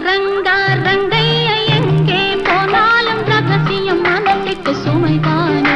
ரங்கா ரங்கைய எங்கே போனாலும் ரகசியம் மனசுக்கு சுமைதானே.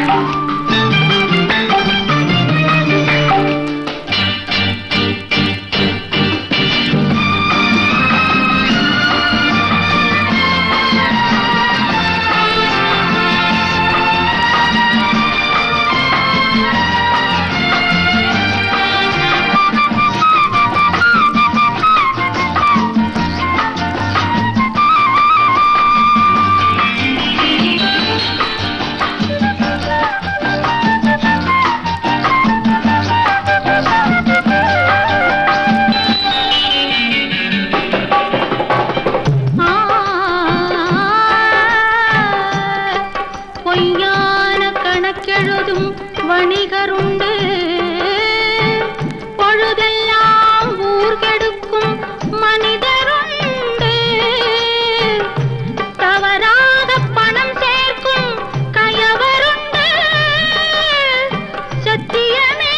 பொய்யான கணக்கெழுதும் வணிகருண்டு, பொழுதெல்லாம் ஊர் கெடுக்கும் மனிதருண்டு, தவறாக பணம் சேர்க்கும் கயவருண்டு, சத்தியமே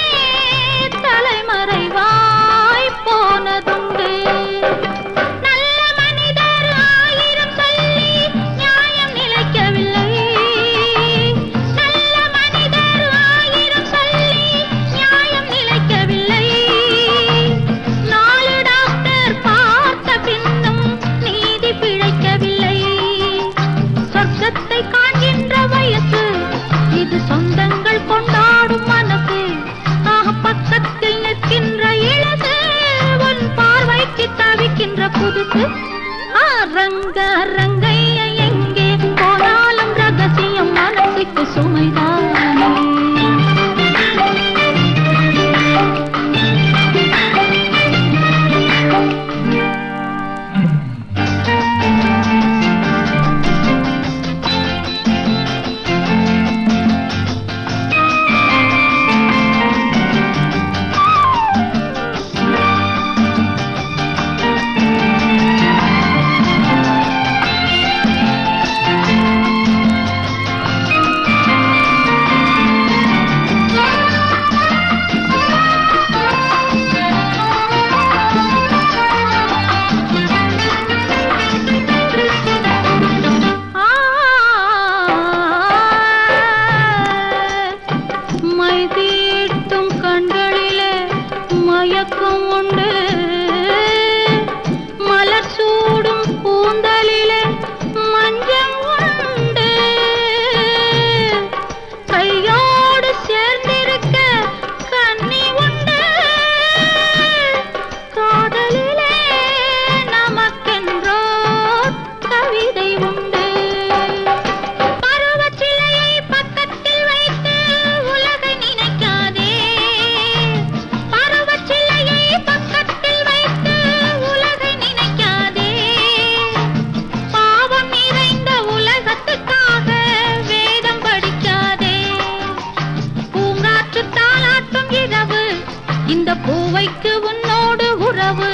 தலைமறைவாய் போனதுண்டு. சொந்தங்கள் கொண்டாடும் மனசு பக்கத்தில் நிற்கின்ற இழகு, உன் பார்வைக்கு தவிக்கின்ற புதுசு. ரங்க ரங்கைய எங்கே போனாலும் ரகசியம் மனசுக்கு சுமைதானே. மயக்கம் உண்டு, மலர் சூடும் கூந்தலிலே மஞ்சள் உண்டு, கையோடு சேர்ந்திருக்க கண்ணி உண்டு, காதலிலே நமக்கென்றோ கவிதை உண்டு. பருவச்சிலையை பக்கத்தில் வைத்து உலகை நினைக்காதே, பக்கத்தில் வைத்து உலகை நினைக்காதே, பாவம் நிறைந்த உலகத்துக்காக வேதம் படிக்காதே. பூங்காற்று தாளாட்டும் இரவு, இந்த பூவைக்கு உன்னோடு உறவு.